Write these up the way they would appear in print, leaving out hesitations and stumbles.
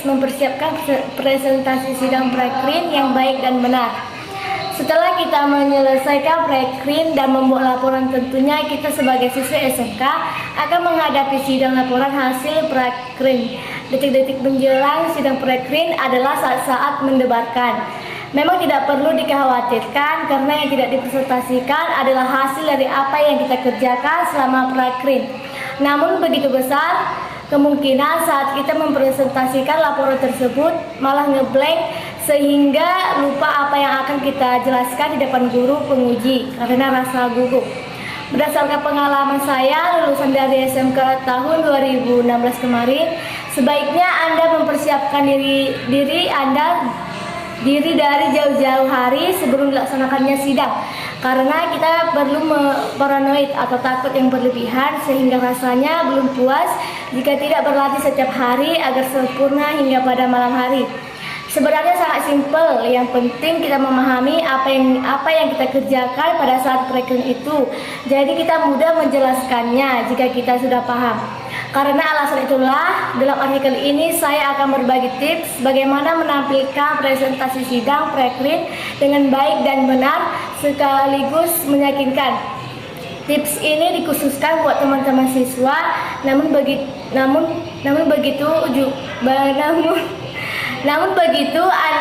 mempersiapkan presentasi sidang Prekrin yang baik dan benar. Setelah kita menyelesaikan Prekrin dan membuat laporan, tentunya kita sebagai siswa SMK akan menghadapi sidang laporan hasil Prekrin. Detik-detik menjelang sidang Prekrin adalah saat-saat mendebarkan. Memang tidak perlu dikhawatirkan karena yang tidak dipresentasikan adalah hasil dari apa yang kita kerjakan selama Prekrin. Namun begitu besar kemungkinan saat kita mempresentasikan laporan tersebut malah ngeblank sehingga lupa apa yang akan kita jelaskan di depan guru penguji karena rasa gugup. Berdasarkan pengalaman saya lulusan dari SMK tahun 2016 kemarin, sebaiknya Anda mempersiapkan diri dari jauh-jauh hari sebelum dilaksanakannya sidang, karena kita perlu paranoid atau takut yang berlebihan sehingga rasanya belum puas jika tidak berlatih setiap hari agar sempurna hingga pada malam hari. Sebenarnya sangat simpel, yang penting kita memahami apa yang kita kerjakan pada saat Prekrin itu. Jadi kita mudah menjelaskannya jika kita sudah paham. Karena alasan itulah dalam artikel ini saya akan berbagi tips bagaimana menampilkan presentasi sidang Prekrin dengan baik dan benar sekaligus meyakinkan. Tips ini dikhususkan buat teman-teman siswa, namun begitu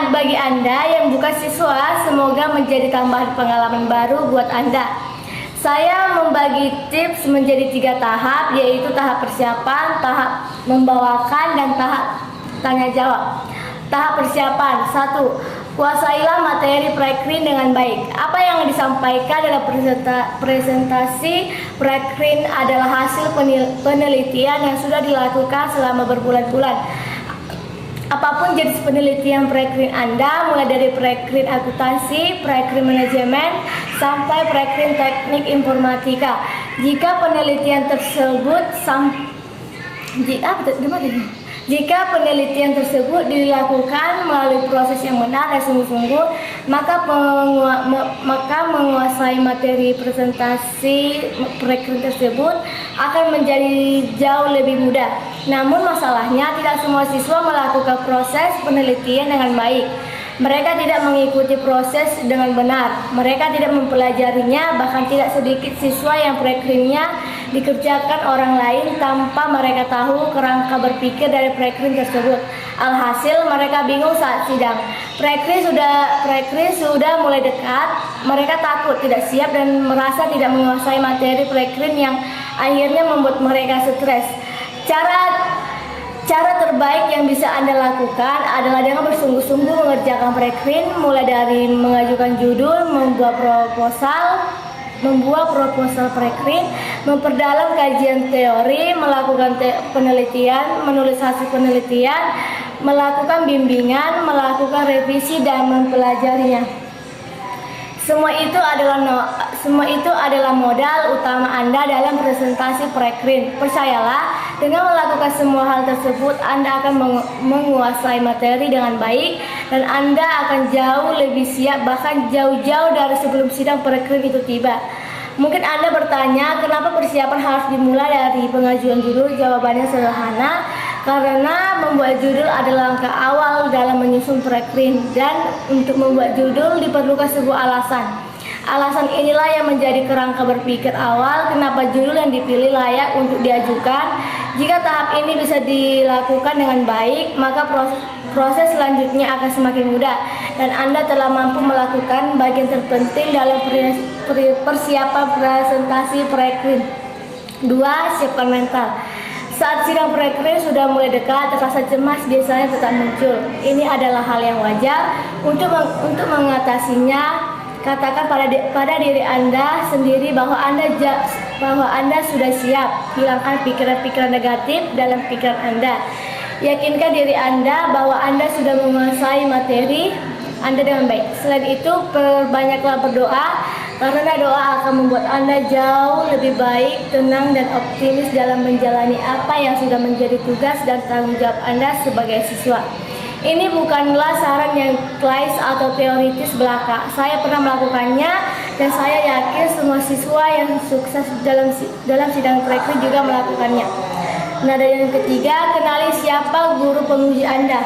bagi Anda yang bukan siswa, semoga menjadi tambahan pengalaman baru buat Anda. Saya membagi tips menjadi 3 tahap, yaitu tahap persiapan, tahap membawakan, dan tahap tanya jawab. Tahap persiapan 1. Kuasailah materi Prekrin dengan baik. Apa yang disampaikan dalam presentasi Prekrin adalah hasil penelitian yang sudah dilakukan selama berbulan-bulan. Apapun jenis penelitian Prekrin Anda, mulai dari Prekrin akuntansi, Prekrin manajemen, sampai Prekrin teknik informatika. Jika penelitian tersebut dilakukan melalui proses yang benar dan sungguh-sungguh, maka menguasai materi presentasi Prekrin tersebut akan menjadi jauh lebih mudah. Namun masalahnya tidak semua siswa melakukan proses penelitian dengan baik. Mereka tidak mengikuti proses dengan benar. Mereka tidak mempelajarinya, bahkan tidak sedikit siswa yang Prekrinnya dikerjakan orang lain tanpa mereka tahu kerangka berpikir dari Prekrin tersebut. Alhasil mereka bingung saat sidang. Prekrin sudah mulai dekat. Mereka takut, tidak siap, dan merasa tidak menguasai materi Prekrin yang akhirnya membuat mereka stres. Cara terbaik yang bisa Anda lakukan adalah dengan bersungguh-sungguh mengerjakan Prekrin, mulai dari mengajukan judul, membuat proposal Prekrin, memperdalam kajian teori, melakukan penelitian, menulis hasil penelitian, melakukan bimbingan, melakukan revisi, dan mempelajarinya. Semua itu adalah modal utama Anda dalam presentasi Prekrin. Percayalah, dengan melakukan semua hal tersebut, Anda akan menguasai materi dengan baik dan Anda akan jauh lebih siap, bahkan jauh-jauh dari sebelum sidang Prekrin itu tiba. Mungkin Anda bertanya, kenapa persiapan harus dimulai dari pengajuan judul? Jawabannya sederhana, karena membuat judul adalah langkah awal dalam menyusun Prekrin, dan untuk membuat judul diperlukan sebuah alasan. Alasan inilah yang menjadi kerangka berpikir awal kenapa judul yang dipilih layak untuk diajukan. Jika tahap ini bisa dilakukan dengan baik, maka proses selanjutnya akan semakin mudah dan Anda telah mampu melakukan bagian terpenting dalam persiapan presentasi Prekrin. 2. Siapkan mental. Saat sidang Prekrin sudah mulai dekat, rasa cemas biasanya tetap muncul. Ini adalah hal yang wajar. Untuk mengatasinya, katakan pada diri Anda sendiri bahwa Anda sudah siap. Hilangkan pikiran-pikiran negatif dalam pikiran Anda. Yakinkan diri Anda bahwa Anda sudah menguasai materi Anda dengan baik. Selain itu, perbanyaklah berdoa, karena doa akan membuat Anda jauh lebih baik, tenang, dan optimis dalam menjalani apa yang sudah menjadi tugas dan tanggung jawab Anda sebagai siswa. Ini bukanlah saran yang klise atau teoritis belaka. Saya pernah melakukannya dan saya yakin semua siswa yang sukses dalam sidang Prekrin juga melakukannya. Nah, dan yang ketiga, kenali siapa guru penguji Anda.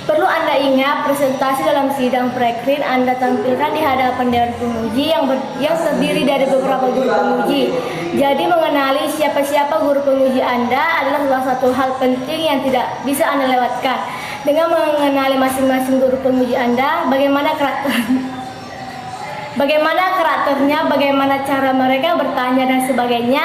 Perlu Anda ingat, presentasi dalam sidang pre-screen Anda tampilkan di hadapan dewan penguji yang terdiri dari beberapa guru penguji. Jadi mengenali siapa-siapa guru penguji Anda adalah salah satu hal penting yang tidak bisa Anda lewatkan. Dengan mengenali masing-masing guru penguji Anda, bagaimana karakternya, bagaimana cara mereka bertanya dan sebagainya,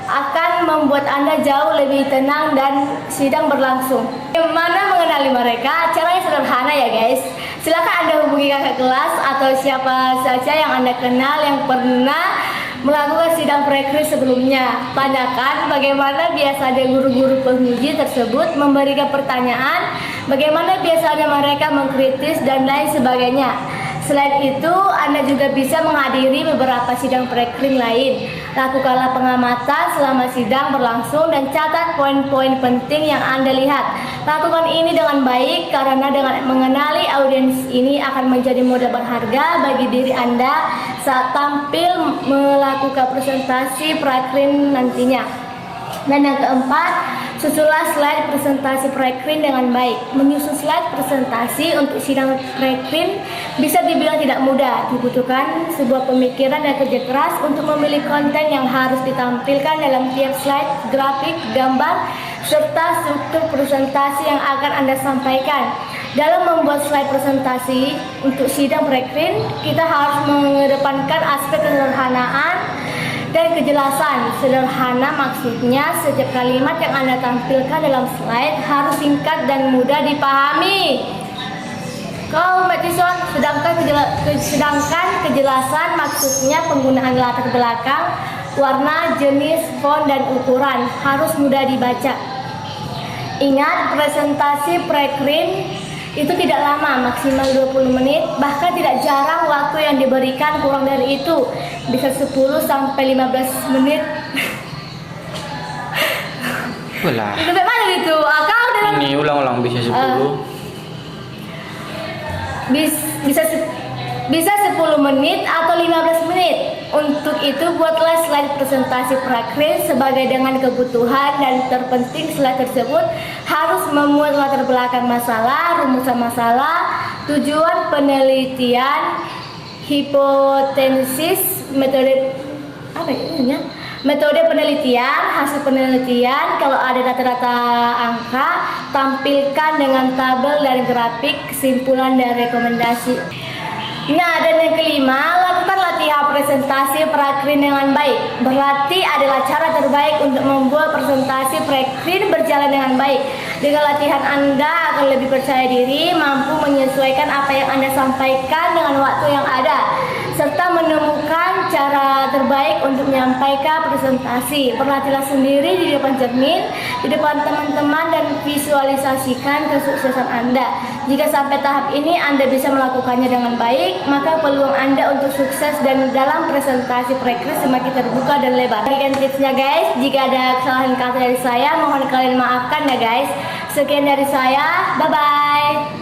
akan membuat Anda jauh lebih tenang dan sidang berlangsung. Bagaimana mengenali mereka? Caranya sederhana ya guys. Silakan Anda hubungi kakak kelas atau siapa saja yang Anda kenal yang pernah melakukan sidang pre-screen sebelumnya. Tanyakan bagaimana biasanya guru-guru penguji tersebut memberikan pertanyaan, bagaimana biasanya mereka mengkritis dan lain sebagainya. Selain itu, Anda juga bisa menghadiri beberapa sidang pre-screen lain. Lakukanlah pengamatan selama sidang berlangsung dan catat poin-poin penting yang Anda lihat. Lakukan ini dengan baik karena dengan mengenali audiens ini akan menjadi modal berharga bagi diri Anda saat tampil melakukan presentasi pre-screen nantinya. Dan yang keempat, susunlah slide presentasi pre-screen dengan baik. Menyusun slide presentasi untuk sidang pre-screen bisa dibilang tidak mudah. Dibutuhkan sebuah pemikiran dan kerja keras untuk memilih konten yang harus ditampilkan dalam tiap slide, grafik, gambar, serta struktur presentasi yang akan Anda sampaikan. Dalam membuat slide presentasi untuk sidang pre-screen, kita harus mengedepankan aspek kesederhanaan dan kejelasan. Sederhana maksudnya setiap kalimat yang Anda tampilkan dalam slide harus singkat dan mudah dipahami. Sedangkan kejelasan maksudnya penggunaan latar belakang, warna, jenis, font, dan ukuran harus mudah dibaca. Ingat, presentasi pre-screen itu tidak lama, maksimal 20 menit, bahkan tidak jarang waktu yang diberikan kurang dari itu, bisa 10 sampai 15 menit. Ulah. Sampai mana itu? Kau dalam Ini ulang-ulang bisa 10. Bisa 10 menit atau 15 menit. Untuk itu buatlah slide presentasi pre-screen sebagai dengan kebutuhan, dan terpenting slide tersebut harus memuat latar belakang masalah, rumusan masalah, tujuan penelitian, hipotesis, metode penelitian, hasil penelitian. Kalau ada data-data angka, tampilkan dengan tabel dan grafik, kesimpulan dan rekomendasi. Nah, dan yang kelima, lakukan latihan presentasi pre-screen dengan baik. Berlatih adalah cara terbaik untuk membuat presentasi pre-screen berjalan dengan baik. Dengan latihan Anda akan lebih percaya diri, mampu menyesuaikan apa yang Anda sampaikan dengan waktu yang ada, serta menemukan cara terbaik untuk menyampaikan presentasi. Berlatihlah sendiri di depan cermin, di depan teman-teman, dan visualisasikan kesuksesan Anda. Jika sampai tahap ini Anda bisa melakukannya dengan baik, maka peluang Anda untuk sukses dan dalam presentasi pre-screen semakin terbuka dan lebar. Berikan tipsnya guys. Jika ada kesalahan kata dari saya, mohon kalian maafkan ya guys. Sekian dari saya, bye-bye.